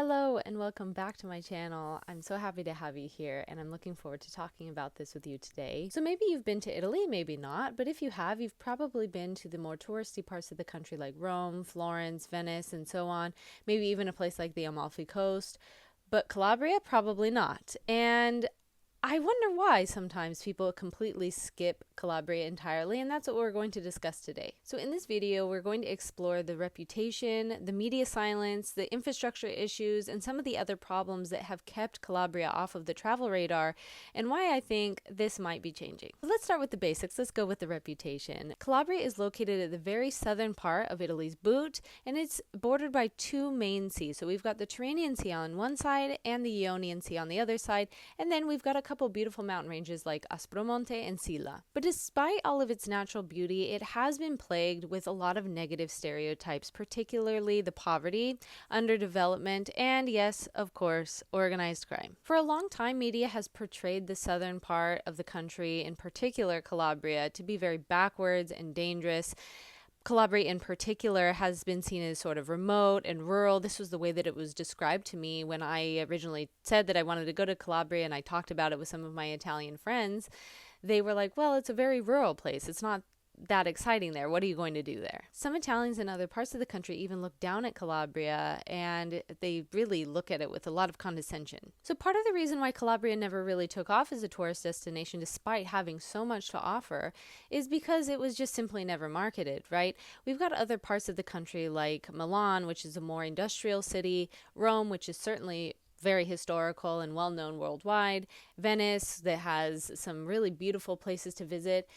Hello and welcome back to my channel. I'm so happy to have you here and I'm looking forward to talking about this with you today. So maybe you've been to Italy, maybe not, but if you have, you've probably been to the more touristy parts of the country like Rome, Florence, Venice, and so on. Maybe even a place like the Amalfi Coast, but Calabria, probably not. And I wonder why sometimes people completely skip Calabria entirely, and that's what we're going to discuss today. So in this video, we're going to explore the reputation, the media silence, the infrastructure issues, and some of the other problems that have kept Calabria off of the travel radar, and why I think this might be changing. Let's start with the basics. Let's go with the reputation. Calabria is located at the very southern part of Italy's boot, and it's bordered by two main seas. So we've got the Tyrrhenian Sea on one side and the Ionian Sea on the other side, and then we've got a couple beautiful mountain ranges like Aspromonte and Sila. But despite all of its natural beauty, it has been plagued with a lot of negative stereotypes, particularly the poverty, underdevelopment, and yes, of course, organized crime. For a long time, media has portrayed the southern part of the country, in particular Calabria, to be very backwards and dangerous. Calabria in particular has been seen as sort of remote and rural. This was the way that it was described to me when I originally said that I wanted to go to Calabria and I talked about it with some of my Italian friends. They were like, well, it's a very rural place. It's not that exciting there. What are you going to do there? Some Italians in other parts of the country even look down at Calabria, and they really look at it with a lot of condescension. So part of the reason why Calabria never really took off as a tourist destination, despite having so much to offer, is because it was just simply never marketed, right? We've got other parts of the country like Milan, which is a more industrial city, Rome, which is certainly very historical and well known worldwide, Venice, that has some really beautiful places to visit,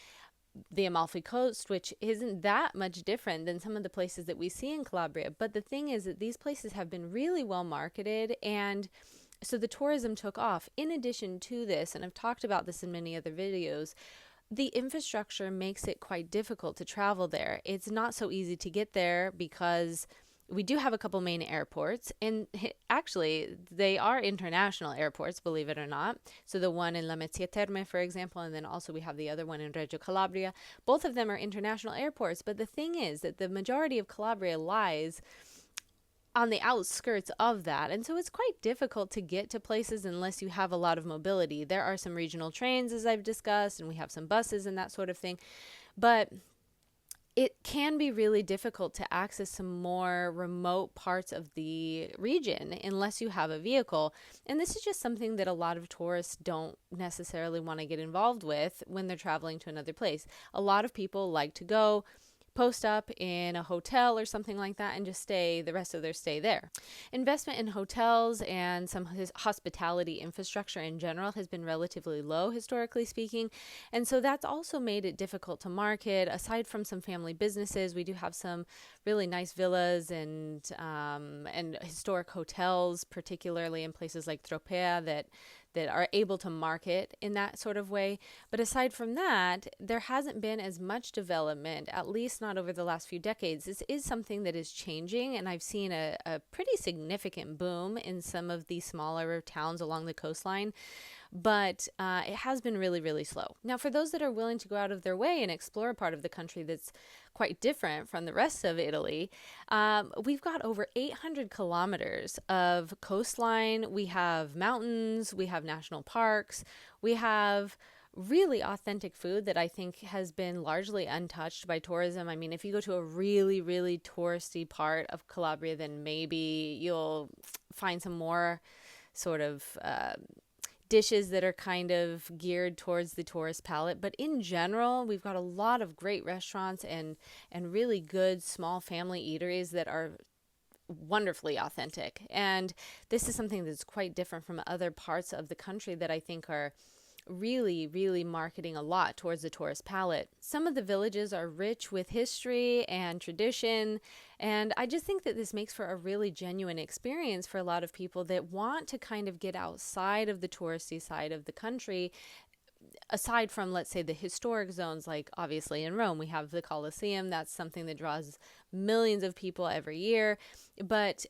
the Amalfi Coast, which isn't that much different than some of the places that we see in Calabria. But the thing is that these places have been really well marketed, and so the tourism took off. In addition to this, and I've talked about this in many other videos, the infrastructure makes it quite difficult to travel there. It's not so easy to get there because we do have a couple main airports, and actually they are international airports, believe it or not. So the one in Lamezia Terme, for example, and then also we have the other one in Reggio Calabria. Both of them are international airports, but the thing is that the majority of Calabria lies on the outskirts of that, and so it's quite difficult to get to places unless you have a lot of mobility. There are some regional trains, as I've discussed, and we have some buses and that sort of thing, but it can be really difficult to access some more remote parts of the region unless you have a vehicle. And this is just something that a lot of tourists don't necessarily want to get involved with when they're traveling to another place. A lot of people like to go post up in a hotel or something like that and just stay the rest of their stay there. Investment in hotels and some hospitality infrastructure in general has been relatively low, historically speaking, and so that's also made it difficult to market. Aside from some family businesses, we do have some really nice villas and historic hotels, particularly in places like Tropea, that are able to market in that sort of way. But aside from that, there hasn't been as much development, at least not over the last few decades. This is something that is changing, and I've seen a pretty significant boom in some of the smaller towns along the coastline. But it has been really, really slow. Now, for those that are willing to go out of their way and explore a part of the country that's quite different from the rest of Italy, we've got over 800 kilometers of coastline. We have mountains, we have national parks, we have really authentic food that I think has been largely untouched by tourism. I mean, if you go to a really, really touristy part of Calabria, then maybe you'll find some more sort of dishes that are kind of geared towards the tourist palate. But in general, we've got a lot of great restaurants and really good small family eateries that are wonderfully authentic. And this is something that's quite different from other parts of the country that I think are really, really marketing a lot towards the tourist palate. Some of the villages are rich with history and tradition, and I just think that this makes for a really genuine experience for a lot of people that want to kind of get outside of the touristy side of the country. Aside from, let's say, the historic zones, like obviously in Rome, we have the Colosseum. That's something that draws millions of people every year. But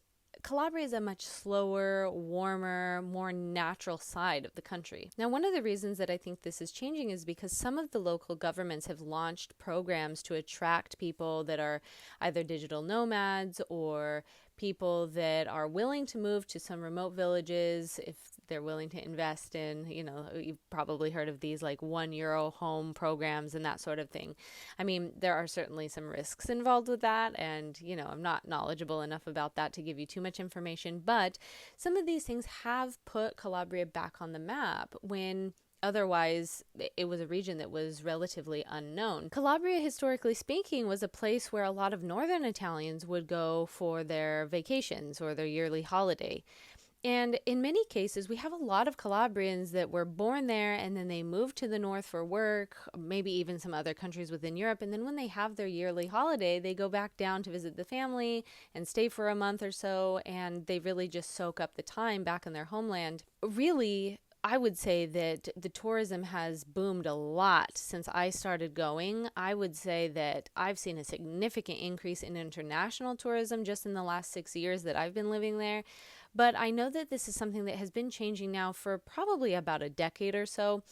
Calabria is a much slower, warmer, more natural side of the country. Now, one of the reasons that I think this is changing is because some of the local governments have launched programs to attract people that are either digital nomads or people that are willing to move to some remote villages if they're willing to invest in, you've probably heard of these like €1 home programs and that sort of thing. I mean, there are certainly some risks involved with that, and I'm not knowledgeable enough about that to give you too much information, but some of these things have put Calabria back on the map when otherwise it was a region that was relatively unknown. Calabria, historically speaking, was a place where a lot of northern Italians would go for their vacations or their yearly holiday. And in many cases, we have a lot of Calabrians that were born there and then they moved to the north for work, maybe even some other countries within Europe. And then when they have their yearly holiday, they go back down to visit the family and stay for a month or so. And they really just soak up the time back in their homeland. Really, I would say that the tourism has boomed a lot since I started going. I would say that I've seen a significant increase in international tourism just in the last 6 years that I've been living there. But I know that this is something that has been changing now for probably about a decade or so.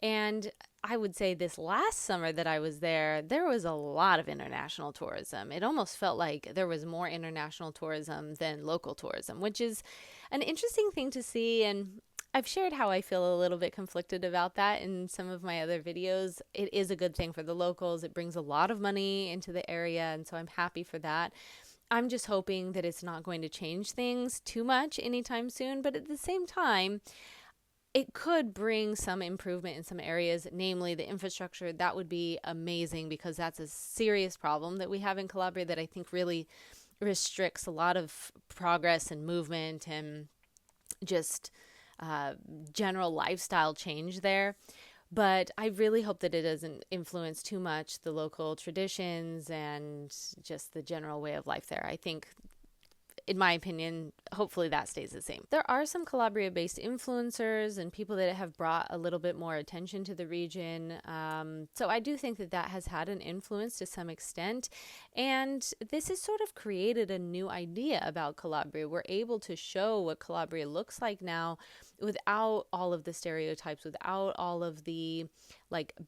And I would say this last summer that I was there was a lot of international tourism. It almost felt like there was more international tourism than local tourism, which is an interesting thing to see. And I've shared how I feel a little bit conflicted about that in some of my other videos. It is a good thing for the locals. It brings a lot of money into the area, and so I'm happy for that. I'm just hoping that it's not going to change things too much anytime soon, but at the same time, it could bring some improvement in some areas, namely the infrastructure. That would be amazing because that's a serious problem that we have in Calabria that I think really restricts a lot of progress and movement and just general lifestyle change there. But I really hope that it doesn't influence too much the local traditions and just the general way of life there. I think, in my opinion, hopefully that stays the same. There are some Calabria-based influencers and people that have brought a little bit more attention to the region. So I do think that that has had an influence to some extent. And this has sort of created a new idea about Calabria. We're able to show what Calabria looks like now without all of the stereotypes, without all of the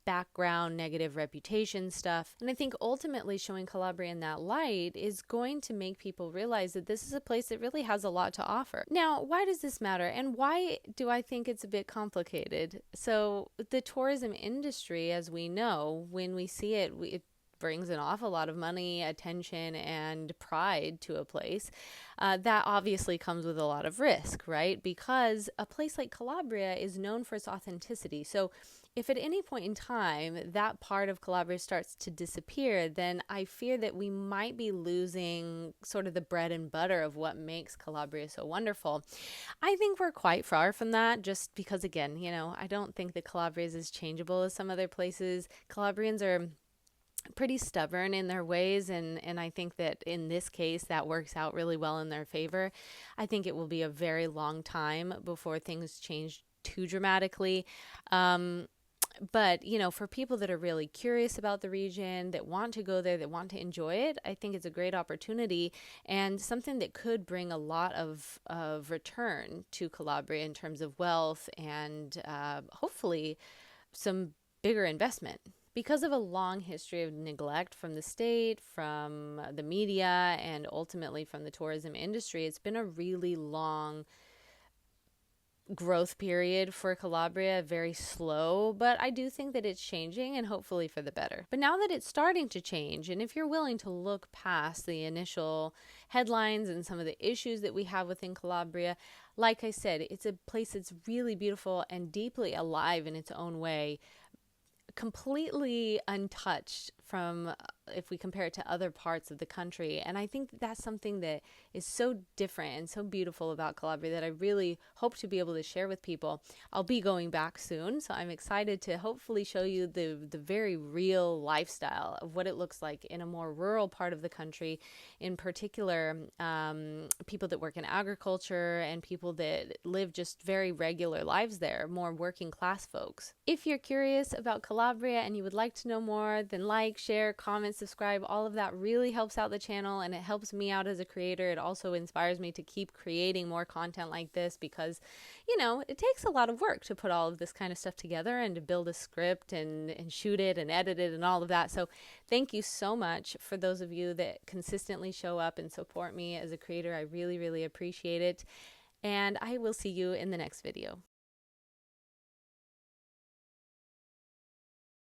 background negative reputation stuff. And I think ultimately showing Calabria in that light is going to make people realize that this is a place that really has a lot to offer. Now, why does this matter? And why do I think it's a bit complicated? So the tourism industry, as we know, when we see it, it brings an awful lot of money, attention, and pride to a place. That obviously comes with a lot of risk, right? Because a place like Calabria is known for its authenticity. So if at any point in time that part of Calabria starts to disappear, then I fear that we might be losing sort of the bread and butter of what makes Calabria so wonderful. I think we're quite far from that just because, again, I don't think that Calabria is as changeable as some other places. Calabrians are pretty stubborn in their ways, and I think that in this case that works out really well in their favor. I think it will be a very long time before things change too dramatically. But, for people that are really curious about the region, that want to go there, that want to enjoy it, I think it's a great opportunity and something that could bring a lot of return to Calabria in terms of wealth and hopefully some bigger investment. Because of a long history of neglect from the state, from the media, and ultimately from the tourism industry, it's been a really long growth period for Calabria, very slow, but I do think that it's changing and hopefully for the better. But now that it's starting to change, and if you're willing to look past the initial headlines and some of the issues that we have within Calabria, like I said, it's a place that's really beautiful and deeply alive in its own way, completely untouched from if we compare it to other parts of the country. And I think that's something that is so different and so beautiful about Calabria that I really hope to be able to share with people. I'll be going back soon, so I'm excited to hopefully show you the very real lifestyle of what it looks like in a more rural part of the country, in particular people that work in agriculture and people that live just very regular lives there, more working class folks. If you're curious about Calabria, Calabria and you would like to know more, then like, share, comment, subscribe. All of that really helps out the channel and it helps me out as a creator. It also inspires me to keep creating more content like this because, you know, it takes a lot of work to put all of this kind of stuff together and to build a script and shoot it and edit it and all of that. So thank you so much for those of you that consistently show up and support me as a creator. I really, really appreciate it. And I will see you in the next video.